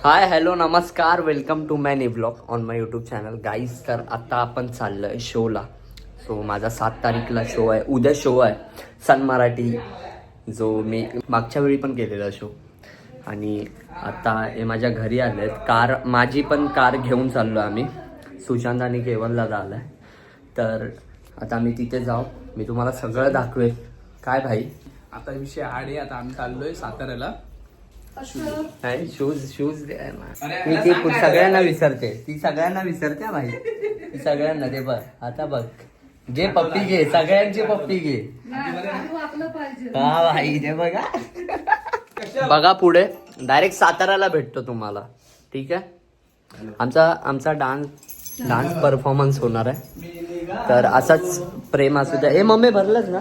हाय hello नमस्कार, welcome to my new blog on my YouTube channel guys. तर आता आपण चाललोय शोला. सो माझा 7 तारीखला शो आहे, उद्या शो आहे सन मराठी, जो मी मागच्या वेळी पण केलेला शो. आणि आता हे माझ्या घरी आलेत. कार माझी पण कार घेऊन चाललो आम्ही. सुशांत आणि केवलला झालं आहे. तर आता आम्ही तिथे जाऊ, मी तुम्हाला सगळं दाखवेल. काय भाई आता विषय आडे. आता आम्ही चाललोय साताऱ्याला. नाही शूज मी ती सगळ्यांना विसरते, ती सगळ्यांना विसरते भाई, ती सगळ्यांना. ते बघ आता बघ, घे पप्पी घे, सगळ्यांची पप्पी घे. हा भाई ते बघा. बघा पुढे डायरेक्ट साताऱ्याला भेटतो तुम्हाला. ठीक आहे. आमचा डान्स परफॉर्मन्स होणार आहे. तर असाच प्रेम असू द्या. ए मम्मी भरलंच ना.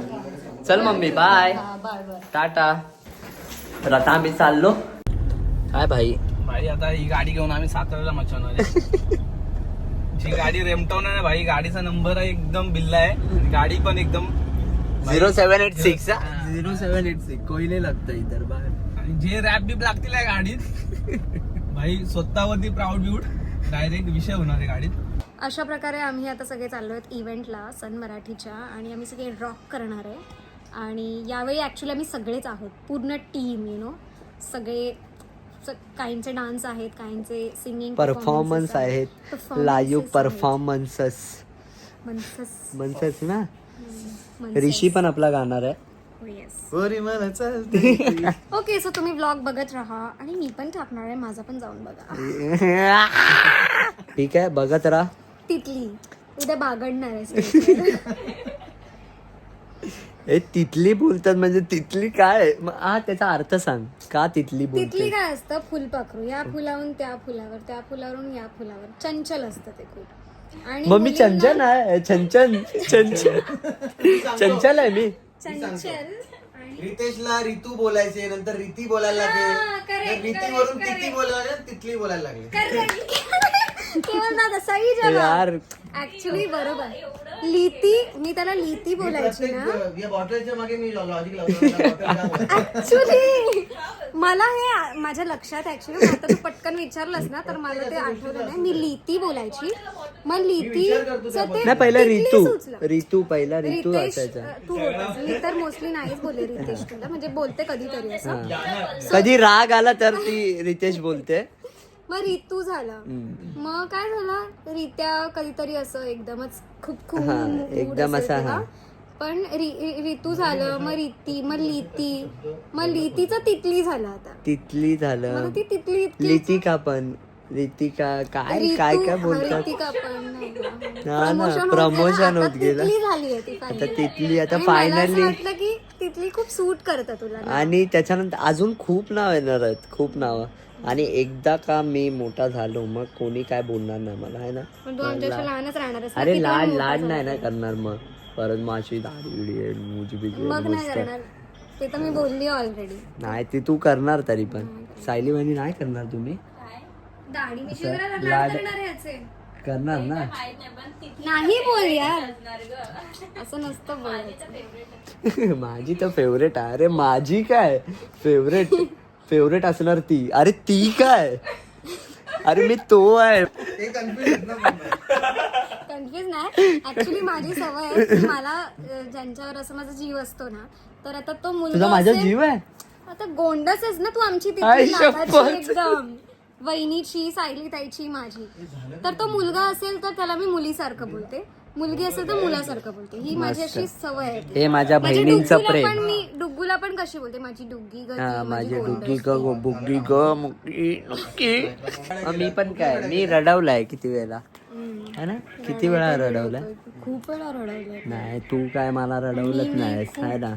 चल मम्मी बाय टाटा. तर आता आम्ही चाललो. काय भाई आता ही गाडी घेऊन आम्ही साताऱ्याला मचवणार आहे. जी गाडी रेमटवणार आहे भाई, गाडीचा नंबर आहे एकदम बिल्ला आहे. गाडी पण एकदम 0786 0786 कोयले लागतं इतर बाहेर. आणि जे रॅप बीप लागतील या गाडीत भाई, स्वतःवरती प्राऊड ब्यूड डायरेक्ट विषय होणार आहे गाडीत. अशा प्रकारे आम्ही आता सगळे चाललो आहेत इव्हेंटला सन मराठीच्या. आणि आम्ही सगळे रॉक करणार आहे. आणि यावेळी ॲक्च्युली आम्ही सगळेच आहोत, पूर्ण टीम. सगळे काहींचे डान्स आहेत, काहींचे सिंगिंग परफॉर्मन्स आहेत, लाईव्ह परफॉर्मन्सेस ना. ऋषी पण आपला गाणार आहे. ओके, सो तुम्ही व्लॉग बघत राहा. आणि मी पण टाकणार आहे, माझा पण जाऊन बघा. ठीक आहे, बघत राहा. तिथली उद्या बागडणार आहे. ए तिथली बोलतात म्हणजे तिथली काय? हा त्याचा अर्थ सांग, का तिथली बोलते? तिथली काय असतं? फुलपाखरू. या फुलावरून त्या फुलावर, त्या फुलावरून या फुलावर. चंचल असतं ते खूप. आणि मग मी चंचल आहे. चंचल आहे मी. चंचल. रितेशला ऋतू बोलायचे, नंतर रीती बोलायला लागले, रीतीवरून तिथी बोलायला लागले, तिथली बोलायला लागले. केवळ दादा सही जवाब. यार ऍक्च्युली बरोबर. लीती, मी त्याला लीती बोलायची ना. या बॉटलच्या मागे मी लॉजिक लावतो. ऍक्च्युली मला हे माझ्या लक्षात, ऍक्च्युली आता तू पटकन विचारलंस ना तर मला ते आठवलं नाही. मी लीती बोलायची, मग लीतीचं ते नाही पहिला तिथली ऋतू सुचलं. ऋतू पहिला ऋतू रितेश असायचा. तू होतास. मी तर मोस्टली नाहीच बोलले रितेश तुला, म्हणजे बोलते कधीतरी असं. कधी राग आला तर ती रितेश बोलते. मग ऋतू झाला. मग काय झालं, रित्या कधीतरी असं एकदमच खूप एकदम असं. हा पण ऋतू झालं, मग रीती, मग लीती, मग लीतीचं तितली झालं. आता तिथली झालं. मला ती तितली लितिका पण, रितिका काय काय काय बोलतात. रीतिका पण हा ना, प्रमोशन होत गेलं. तितली झाली आहे ती आता finally. तिथली आता आणि मला असं फायनली. वाटलं की तितली खूप सूट करतं तुला ना. आणि त्याच्यानंतर अजून खूप नाव येणार आहेत, खूप नाव. आणि एकदा का मी मोठा झालो मग कोणी काय बोलणार नाही मला, आहे ना. पण तू आमच्याशी लहानच राहणार आहेस ना, अरे किती लाड मोठा लाड झाला. नाही ना करणार. मग परत माझी दाढी बिडी मुजी बिजी मग नाही मस्त. करणार, ते तर मी बोलली ऑलरेडी. नाही ते तू करणार तरी पण. सायली बहिणी नाही करणार तुम्ही? दाढी मिशी लाड- करणार आहे याचे. करणार ना. नाही बोल यार, असं नसतं बोलायचं. माझी तर फेवरेट आहे. अरे माझी काय फेवरेट असणार ती. अरे ती काय, अरे मी तो आहे. कन्फ्युज नाही. ऍक्च्युली माझी सवय आहे की मला ज्यांच्यावर असं माझा जीव असतो ना, तर आता तो मुलगा तुझा माझा असेल- जीव आहे. आता गोंडस आहेस ना तू आमची आई तिथली लाडाची शपथ. एकदम. वहिनीची, सायली ताईची, माझी. तर तो मुलगा असेल तर त्याला मी मुलीसारखं बोलते, मुलगी असेल तर मुलासारखं बोलते. ही माझी अशी सवय आहे. हे माझ्या म्हणजे बहिणींचं डुग्गूला प्रेम. पण मी डुग्गूला पण कशी बोलते, माझी डुग्गी ग, हा ती माझी गोंडस डुग्गी ती. ग बुग्गी ग मुग्गी नक्की. मी पण काय, मी रडवलाय किती वेळा, है ना. किती वेळा रडवलाय. खूप वेळा रडवलंय. नाही तू काय मला रडवलंच नाहीस, है ना.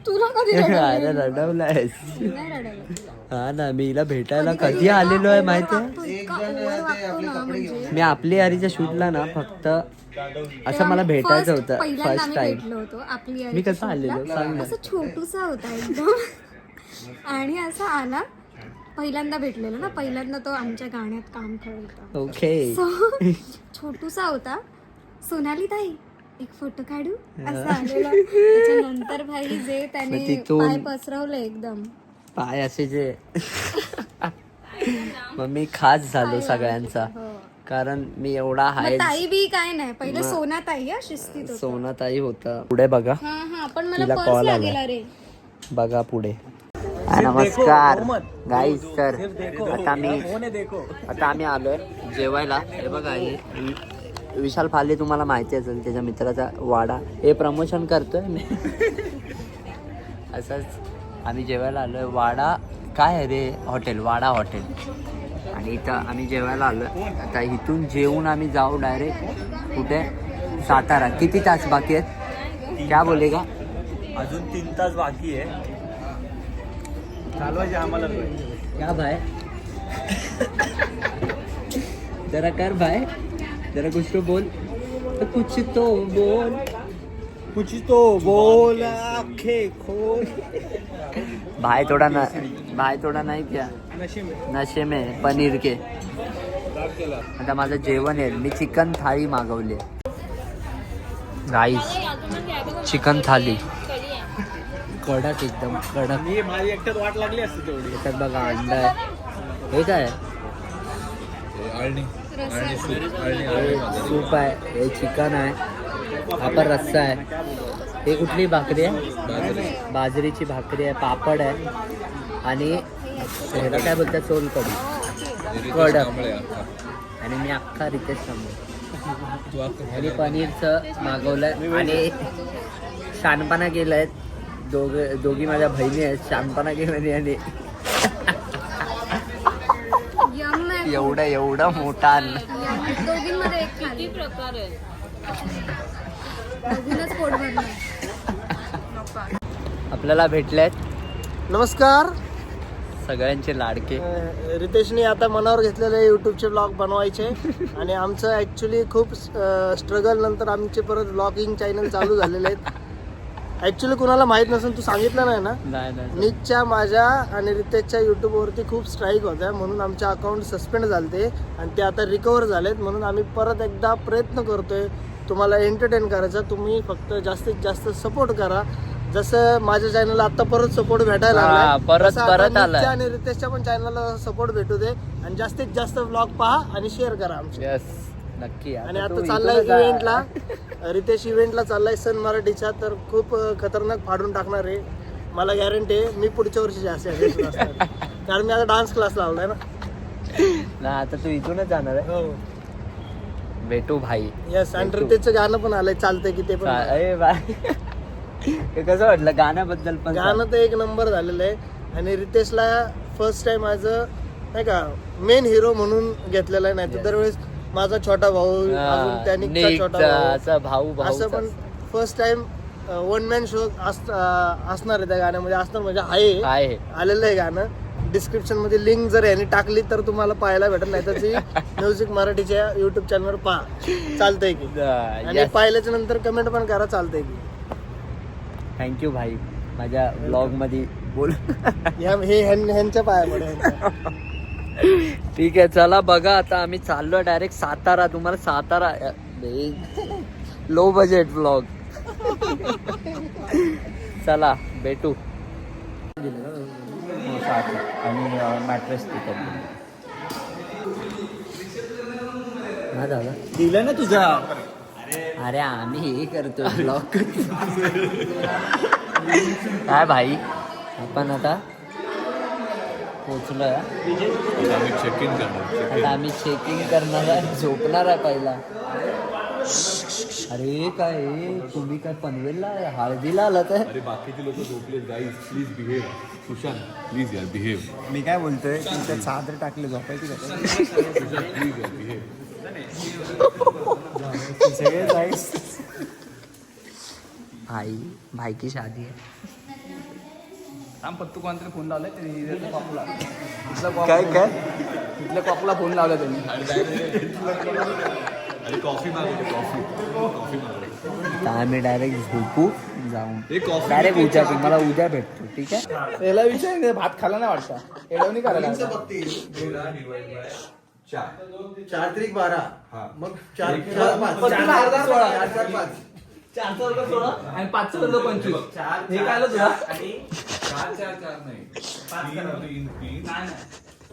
तुला कधी अरे रडवलायस. नाही रडवलं तुला. हा ना, मी हिला भेटायला कधी आलेलो आहे माहितीये. तू इतका ओव्हर वागतो ना, म्हणजे मी आपली हरीच्या शूटला ना फक्त असं मला भेटायचं होतं पहिल्यांदा फर्स्ट आम्ही टाइम. भेटलो होतो आपली मी कसं आलेलो सांग ना. असं छोटूसा होता एकदम. आणि असा आला, पहिल्यांदा भेटलेलो ना, पहिल्यांदा तो आमच्या गाण्यात काम करत होता. ओके. सो छोटूसा होता. सोनाली ताई एक फोटो काढू असं आलेला. त्याच्यानंतर भाई जे त्याने मग तिथून- पाय पसरवलं एकदम. पाय असे जे मग मी खास झालो सगळ्यांचा, हो. कारण मी एवढा मग हाय. ताई बी काय नाही, पहिले सोना ताई हा शिस्तीत होतं. सोनाताई होता पुढे बघा, हा पण मला तिला पर्स call आला. लागेल अरे. बघा पुढे. नमस्कार गाईज. तर आता आम्ही आलोय जेवायला. हे बघा हे विशाल फाले तुम्हाला माहिती असेल, त्याच्या मित्राचा वाडा. हे प्रमोशन करतोय मी. असंच आम्ही जेवायला आलोय. वाडा काय आहे रे, हॉटेल, वाडा हॉटेल. आणि इथं आम्ही जेवायला आलोय. आता इथून जेवून आम्ही जाऊ डायरेक्ट कुठे, सातारा. किती तास बाकी आहेत, क्या बोलेगा? अजून 3 तास बाकी आहे. चालवायचे आम्हाला. क्या भाई, जरा कर भाई, जरा कुछ तो बोल. तो कुछ तो बोल, कुछ तो बोल आखे खोल. भाई थोड़ा नहीं क्या नशे में पनीर के. आता माझं जेवण आहे. मी चिकन थाळी मागवली. राईस चिकन थाली कडक, एकदम कडक. मी माझी एकट्यात वाट लागली असते तेवढी. त्याच्यात बघा अंडा आहे. हे काय आहे? सूप आहे. हे चिकन आहे. हा पण रस्सा आहे. हे कुठली भाकरी आहे? बाजरीची भाकरी आहे. पापड आहे. आणि ह्याला काय बोलतात, सोलकढी कडक. आणि मी अख्खा रितेश कांबळे. आणि पनीरचं मागवलंय. आणि शानपणा केलंय. दोघी माझ्या बहिणी आहेत. शानपणा केलं आणि एवढा मोठा आणलं. दोघींमध्ये एक खाली प्रकार आहे. दोघींनाच पोट भरलं. आपल्याला भेटलेत नमस्कार. सगळ्यांचे लाडके. रितेशने आता मनावर घेतलेले युट्यूबचे ब्लॉग बनवायचे. आणि आमचं ॲक्च्युली खूप स्ट्रगल नंतर आमचे परत ब्लॉगिंग चॅनल चालू झालेले आहेत. ॲक्च्युली कुणाला माहीत नसेल, तू सांगितलं नाही ना, नाही नीटच्या, माझ्या आणि रितेशच्या यूट्यूबवरती खूप स्ट्राईक होत्या, म्हणून आमचे अकाउंट सस्पेंड झाले आणि ते आता रिकवर झालेत. म्हणून आम्ही परत एकदा प्रयत्न करतोय तुम्हाला एंटरटेन करायचा. तुम्ही फक्त जास्तीत जास्त सपोर्ट करा. जसं माझ्या चॅनलला आता परत सपोर्ट भेटायला लागलाय, परत तसं आता आलाय. नीटच्या आणि रितेशच्या पण चॅनलला सपोर्ट भेटू दे. आणि जास्तीत जास्त व्लॉग पहा आणि शेअर करा आमचे. यस, नक्की. आणि आता चाललाय इव्हेंटला, रितेश इव्हेंटला चाललाय सन मराठीच्या. तर खूप खतरनाक फाडून टाकणार आहे, मला गॅरंटी आहे. मी पुढच्या वर्षी जास्त कारण मी आता डान्स क्लास लावलाय ना. आता तू इथूनच जाणार आहे. हो भेटू भाई. यस. आणि रितेशचं गाणं पण आलंय, चालतंय की ते पण. अरे बाय. हे कसं वाटलं गाण्याबद्दल? पण गाणं तर एक नंबर झालेलं आहे. आणि रितेशला फर्स्ट टाइम माझं नाही का मेन हिरो म्हणून घेतलेला आहे. नाही तर दरवेळेस माझा छोटा भाऊ, अजून त्यानिकचा छोटा भाऊ, असं पण first time one man show असणार आहे त्या गाण्यामध्ये. असणार म्हणजे आहे, आलेलं आहे गाणं. डिस्क्रिप्शन मध्ये लिंक जर यांनी टाकली तर तुम्हाला पाहायला भेटत, नाही तर ती म्युझिक मराठीच्या युट्यूब चॅनलवर पहा. चालतंय की? आणि पाहिल्याच्या नंतर कमेंट पण करा, चालतंय की? थँक्यू भाई, माझ्या ब्लॉग मध्ये बोल. हे ह्यांच्या पायामध्ये. ठीक आहे, चला बघा. आता आम्ही चाललोय डायरेक्ट सातारा. तुम्हाला सातारा लो बजेट ब्लॉग. चला भेटू. आणि मॅट्रेस झालं दिलं ना तुझा. अरे आम्ही हे करतो ब्लॉग. काय भाई, आपण आता पोचलोय. आता आम्ही चेकिंग करणार आहे. झोपणार आहे पहिला. अरे काय तुम्ही काय पनवेलला हळदीला आलात आहे? अरे बाकीचे लोक झोपले. Guys please behave. Sushant please यार बिहेव. मी काय बोलतोय, तुमच्या चादर टाकले झोपायची का? सुशांत प्लीज यार बिहेव. सगळे जाईस. भाई की शादी आहे. पत्तू कोणतरी फोन लावलाय कॉपला. काय तिथल्या कॉपला फोन लावला त्यांनी. अरे कॉफी मागवते. कॉफी मागवते. आम्ही डायरेक्ट झोपू जाऊन. कॉफी डायरेक्ट उद्या, तुम्हाला उद्या भेटतो. ठीक आहे. याला विचार भात खाला नाही वाटतं. एवढं करायला 4 त्रिक 12. मग 4 आणि 5 25. हे काय तुला?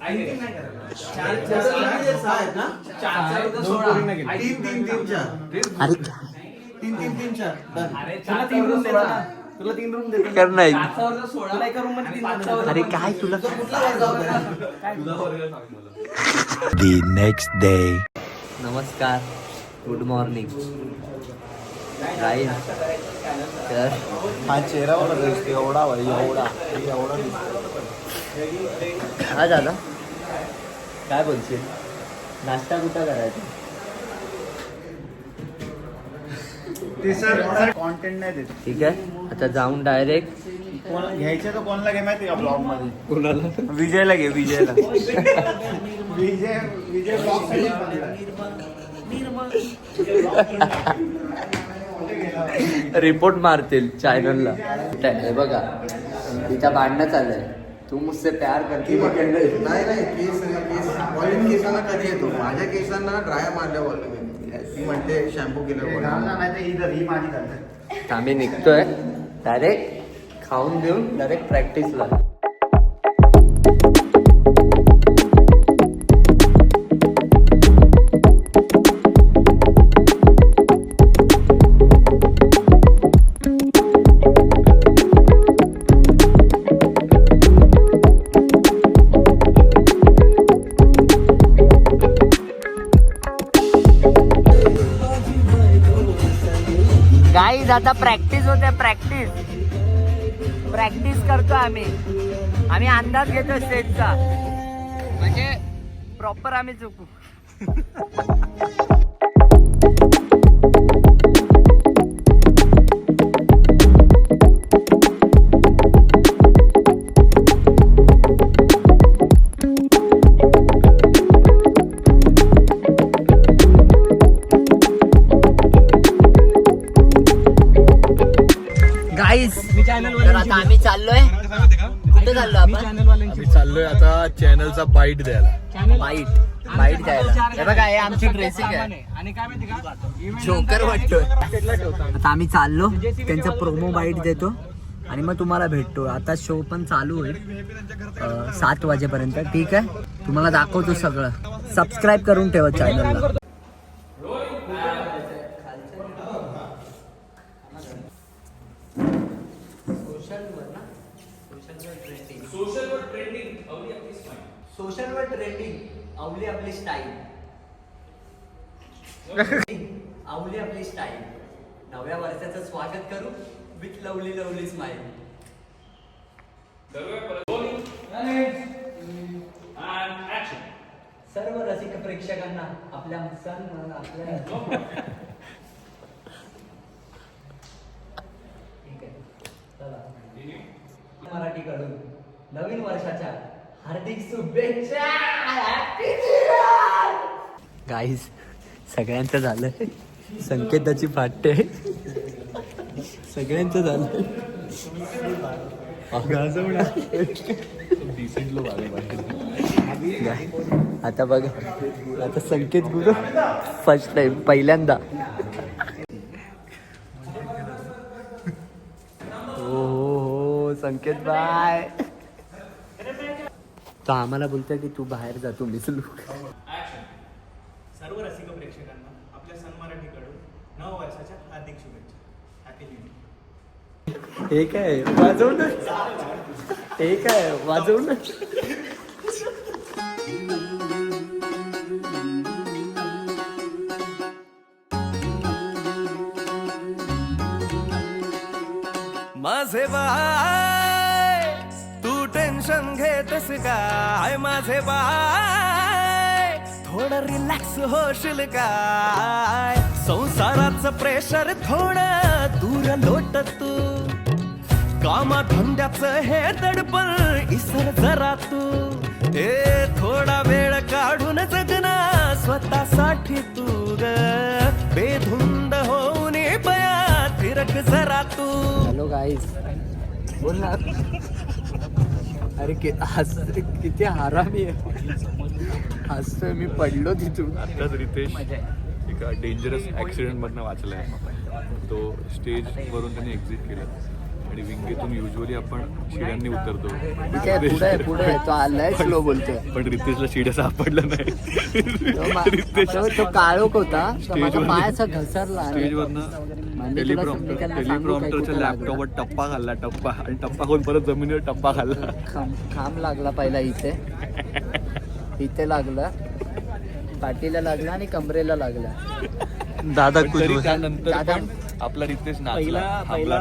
अरे तुला 3 रूम देतो कर नाही तुला एका रूम मध्ये 3 मध्ये अरे काय तुला The next day. नमस्कार, गुड मॉर्निंग गाईज. तर हा चेहरा एवढा दिसतो, एवढा हा दादा काय बोलशील, नाश्ता कुठं करायचा? ते सर कॉन्टेंट नाही देत. ठीक आहे, आता जाऊन डायरेक्ट घ्यायचं तर कोणाला घे माहिती का ब्लॉग मध्ये? कुणाला? विजयला घे, विजय ब्लॉग रिपोर्ट मारतील चॅनलला. हे बघा तिच्या भांडणं चाललंय, तू मुझसे प्यार करती नाही केस ऑइल केसांना कधी येतो, माझ्या केसांना ड्रायर मारल्या बोलतो ती म्हणते शॅम्पू केलं. ही माझी करते. आम्ही निघतोय डायरेक्ट खाऊन देऊन डायरेक्ट प्रॅक्टिसला. गाईज आता प्रॅक्टिस होते, प्रॅक्टिस करतो आम्ही अंदाज घेतो स्टेजचा, म्हणजे प्रॉपर आम्ही चुकू. तर आता आम्ही चाललोय, कुठे चाललो आपण? आम्ही चाललोय आता चॅनलचा बाईट द्यायला. बाईट द्यायला. हे बघा, हे आमची ड्रेसिंग आहे, आणि काय माहिती का, जोकर वाटतोय. आता आम्ही चाललो, त्यांचा प्रोमो बाईट देतो आणि मग तुम्हाला भेटतो. आता शो पण चालू होईल 7 वाजेपर्यंत. ठीक आहे, तुम्हाला दाखवतो सगळं. सबस्क्राईब करून ठेवा चॅनलला. सोशलवर ट्रेंडिंग आवली आपली स्टाईल. आवली आपली स्टाईल. नव्या वर्षाचं स्वागत करू विथ लवली लवली स्माईल. सर्व रसिक प्रेक्षकांना आपल्या आपल्या ठीक आहे, चला. मराठीकडून नवीन वर्षाच्या हार्दिक शुभेच्छा. गाईज सगळ्यांचं झालंय, संकेताची फाटते, सगळ्यांचं झालंय. आता बघा, आता संकेत गुरु फर्स्ट टाइम, पहिल्यांदा. हो संकेत बाय. तो आम्हाला बोलतोय की तू बाहेर जातो मिसलू. सर्व रसिक प्रेक्षकांना आपल्या सन मराठीकडून नव वर्षाच्या हार्दिक शुभेच्छा. Happy new year. हे काय वाजवणं, हे काय वाजवणं. माझे बाय तू टेन्शन घेतस काय, माझे बाय थोडं रिलॅक्स होशील काय. संसाराचं प्रेशर थोडं दूर लोट तू, कामा धंद्याचं हे दडपण इसर जरा तू. ए थोडा वेळ काढून जगना स्वतःसाठी तू ग, बेधुंद होऊन बया फिरक जरा तू. हॅलो गाईज, बोल ना. अरे किती हरामी आहे, हसतोय मी. पडलो तिथून. आत्ताच रितेश एका डेंजरस ऍक्सिडेंट मधनं वाचलाय. तो स्टेज वरून त्यांनी एक्झिट केलं. आणि विंगेतून युजली आपण शिड्यांनी उतरतो. पुढे पुढे तो आलाय स्लो बोलतोय. पण रितेशला शिड्या सापडलं नाही. तो काळोख होता, तो माझा पाय असा घसरला. स्टेजवरनं टेलिप्रॉम्प्टरच्या लॅपटॉपवर टप्पा खाल्ला, टप्पा, आणि टप्पा कोण परत जमिनीवर टप्पा खाल्ला. खांब लागला पहिला इथे लागला, पाठीला लागला आणि कमरेला लागला. दादा त्यानंतर पण आपला रितेश नाचला. पहिला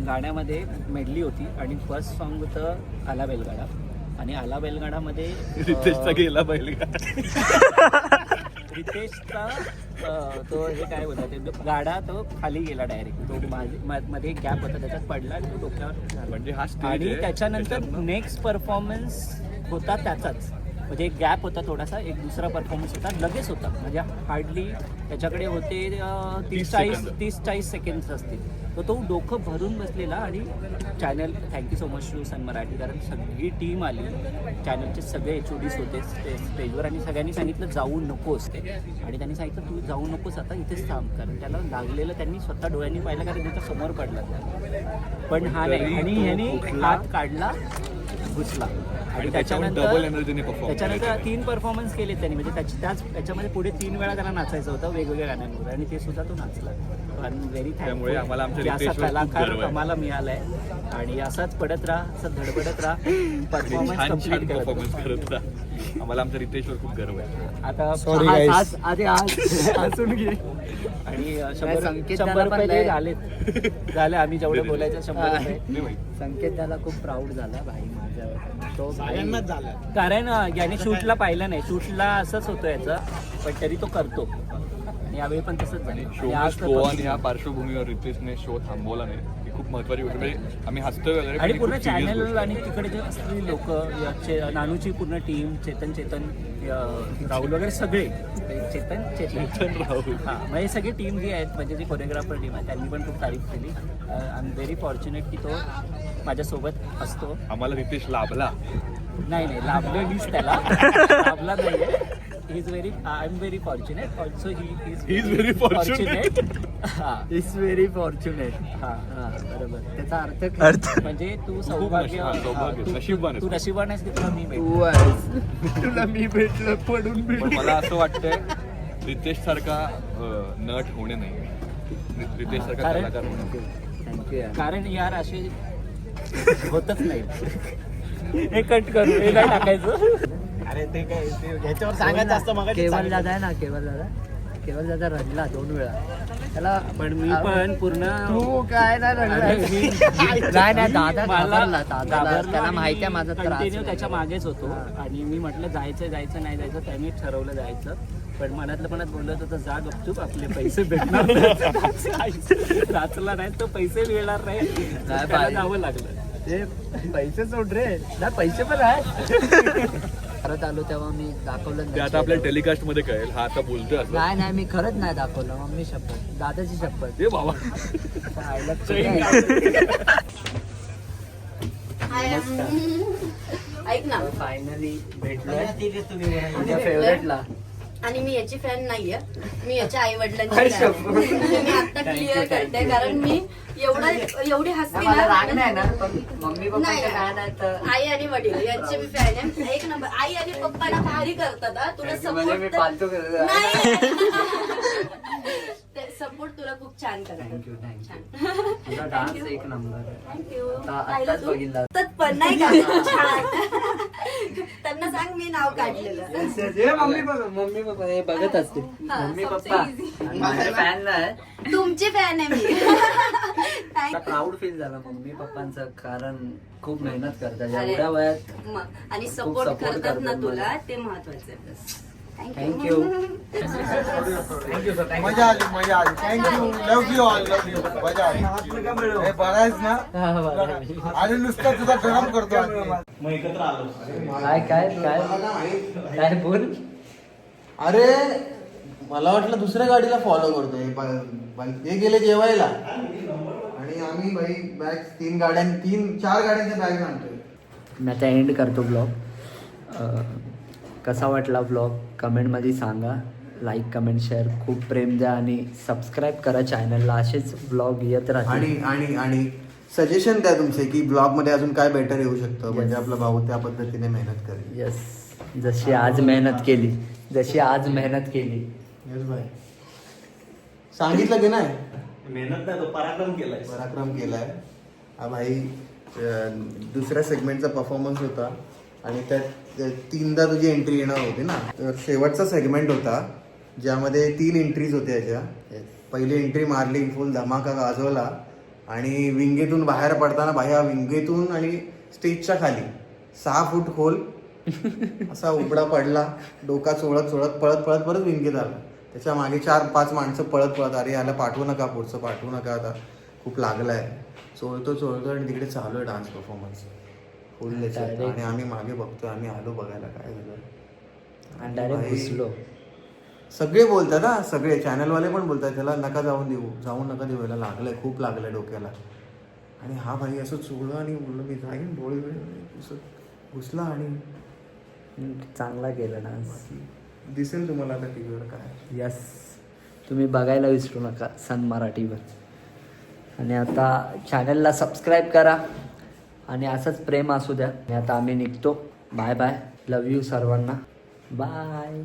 गाण्यामध्ये मेडली होती आणि फर्स्ट सॉन्ग होतं आला बैलगाडा. आणि आला बैलगाडामध्ये रितेशचा गेला बैलगाडा. रितेशचा तो हे काय होता ते गाडा तो खाली गेला डायरेक्ट. तो मध्ये एक गॅप होता, त्याच्यात पडला आणि तो डोक्यावर झाला. म्हणजे हा स्टेज आणि आहे. त्याच्यानंतर नेक्स्ट परफॉर्मन्स होता त्याचाच, म्हणजे एक गॅप होता थोडासा, एक दुसरा परफॉर्मन्स होता, लगेच होता. म्हणजे हार्डली त्याच्याकडे होते 30-40 सेकंड्स असतील. तर तो डोकं भरून बसलेला. आणि channel, thank you so much to Sun Marathi, कारण सगळी टीम आली, चॅनलचे सगळे HODs होते स्टेजवर, आणि सगळ्यांनी सांगितलं जाऊ नकोस ते. आणि त्यांनी सांगितलं तू जाऊ नकोस, आता इथेच थांब, कारण त्याला लागलेलं त्यांनी स्वतः डोळ्यांनी पाहिलं, कारण त्याच्या समोर पडला त्या. पण हा नाही, आणि ह्यानी हात काढला, घुसला. आणि त्याच्यानंतर 3 परफॉर्मन्स केले त्यांनी, म्हणजे त्याच्यामध्ये पुढे 3 वेळा त्याला नाचायचं होतं वेगवेगळ्या गाण्यांवर, आणि ते सुद्धा तो नाचला. आणि व्हेरी त्यामुळे आम्हाला आमच्या असा रितेशवर खूप कलाकार गर्व आहे. आम्हाला मिळालाय. आणि असाच पडत राहा, असं धडपडत राहा, परफॉर्मन्स छान कम्प्लीट परफॉर्मन्स करत करत राहा. आम्हाला आमच्या रितेशवर खूप गर्व आहे. आता Sorry guys. हसून घे. आणि 100 रुपये झाले आम्ही जेवढं बोलायचं 100 रुपये. नाही भाई. संकेत त्याला खूप प्राऊड झाला भाई माझ्यावर. तो कारण याने शूटला पाहिलं नाही, शूटला असंच होतं याचं, पण तरी तो करतो. आणि यावेळी पण तसंच झालं. शो आणि आज तर गो आणि ह्या पार्श्वभूमीवर रितेशने शो थांबवला नाही, ही खूप महत्वाची गोष्ट. म्हणजे आम्ही हसतोय वगैरे, आणि पण पूर्ण ही खूप serious चॅनल गोष्ट आहे. आणि तिकडे जे असलेली लोक, नानूची पूर्ण टीम, चेतन राहुल वगैरे सगळे, चेतन राहुल. हां, म्हणजे सगळी टीम जी आहेत, म्हणजे जी कोरिओग्राफर टीम आहे, त्यांनी पण खूप तारीफ केली. आय एम व्हेरी फॉर्च्युनेट की तो माझ्यासोबत असतो. आम्हाला रितेश लाभला. नाही लाभलेलीच त्याला, लाभला नाही. He is very, I am very fortunate also. He is very fortunate. हां, इज व्हेरी फॉर्च्युनेट. हां, बरोबर, त्याचा अर्थ म्हणजे तू खूप सौभाग्य, सौभाग्य, नशीबवान आहेस. तू नशिबान आहेस की तुला मी भेटलो. तुला मी भेटलं पडून पण मला असं वाटतंय रितेश सारखा नट होणे नाही, रितेश सारखा कारण- कलाकार होणे. थँक्यू यार. कारण यार असे होतच नाही. हे कट करू, हे नाही टाकायचं. अरे ते काय ह्याच्यावर सांगायचं असतं मग. केवल दादा आहे ना, केवल दादा रडला 2 वेळा त्याला. पण मी पण पूर्ण तू काय नाही रडला. अरे मी- नाही दादा मला दादा त्याला माहिती आहे माझा त्रास कंटिन्यू आहे. त्याच्या मागेच होतो. आणि मी म्हटलं जायचं नाही जायचं, त्यांनी ठरवलं जायचं. पण मनातलं मनात बोलत होतं जा गपचूप, आपले पैसे भेटणार नाचला नाही तो पैसे मिळणार नाही, त्याला जावं लागलं. ते पैसे सोड रे ना, पैसे पण आहे. परत आलो तेव्हा मी दाखवलं ते नाही. आता आपल्या टेलिकास्ट मध्ये कळेल. हा आता बोलतोय असं. नाही मी खरंच नाही दाखवलं. मम्मी शपथ, दादाची शपथ. ए बाबा, आईला ऐक ना, फायनली भेटलोय तुझ्या फेवरेटला. आणि मी याची फॅन नाहीये, मी याच्या आई वडिलांची मी आता क्लिअर करते, कारण मी एवढी हसली मला राग ना. नाही ना, पण मम्मी पप्पाच्या फॅन आहेत तर. आई आणि वडील यांचे मी फॅन आहे. एक नंबर. आई आणि पप्पाला भारी करतात हा. तुला म्हणजे मी सपोर्ट फालतू करत आहे. सपोर्ट तुला खूप छान करतात. थँक्यू तुझा डान्स एक नंबर. थँक्यू. आताच बघितला. पण नाही का छान. त्यांना सांग मी नाव काढलेलं. मम्मी पप्पा हे बघत असते. हा, मम्मी सबसे पप्पा easy. माझे फॅन नाही. तुमची फॅन आहे मी. प्राऊड फील झालं मम्मी पप्पांचं, कारण खूप मेहनत करतात अरे, एवढ्या वयात. आणि खूप सपोर्ट support करतात ना करतात तुला, मला. ते महत्वाचं आहे. बस. थँक्यू. मजा आली thank you. Love you all, love you. मजा आली. हे बघायच ना, आणि नुसतं तुझा गरम करतो. काय बोल. अरे मला वाटलं दुसऱ्या गाडीला फॉलो करतोय. ते गेले जेवायला आणि आम्ही भाई बॅग 4 गाड्यांच्या बॅग आणतोय. मी आता एंड करतो ब्लॉग. कसा वाटला ब्लॉग कमेंटमध्ये सांगा. लाईक कमेंट शेअर खूप प्रेम द्या आणि सबस्क्राईब करा चॅनलला. असेच ब्लॉग येत राहतील. आणि सजेशन द्या तुमचे की ब्लॉगमध्ये अजून काय बेटर येऊ शकतं, म्हणजे आपला भाऊ त्या पद्धतीने मेहनत करेल. यस, जशी आज मेहनत केली, जशी आज मेहनत केली. यस भाई, सांगितलं की नाही मेहनत नाही, तो पराक्रम केलाय. पराक्रम केलाय हा भाई. दुसऱ्या सेगमेंटचा परफॉर्मन्स होता आणि त्यात 3दा तुझी एंट्री येणार होती ना. तर शेवटचा सेगमेंट होता ज्यामध्ये 3 एंट्रीज होत्या याच्या. पहिली एंट्री मारली, फुल धमाका गाजवला आणि विंगेतून बाहेर पडताना भाई विंगेतून आणि स्टेजच्या खाली 6 फूट खोल असा उबडा पडला, डोका चोळत चोळत पळत पळत परत विंगेत आला. त्याच्या मागे 4-5 माणसं पळत पळत, अरे याला पाठवू नका, पुढचं पाठवू नका, आता खूप लागलाय. चोळतो आणि तिकडे चालू आहे डान्स परफॉर्मन्स फुल त्याच्यात. आणि आम्ही मागे बघतो, आम्ही आलो बघायला काय झालं. आणि डायरेक्ट घुसलो. सगळे बोलतात हा, सगळे चॅनलवाले पण बोलतात त्याला नका जाऊ नका देऊ, याला लागलंय, खूप लागलंय डोक्याला. आणि हा भाई असं चोळलं आणि बोललो मी जाईन डोळे घुसला आणि चांगला केला डान्स. दिसेल तुम्हाला आता टीव्हीवर काय. यस, तुम्ही बघायला विसरू नका सन मराठीवर. आणि आता चॅनलला सबस्क्राईब करा आणि असंच प्रेम असू द्या. आणि आता आम्ही निघतो. बाय बाय, लव यू सर्वांना, बाय.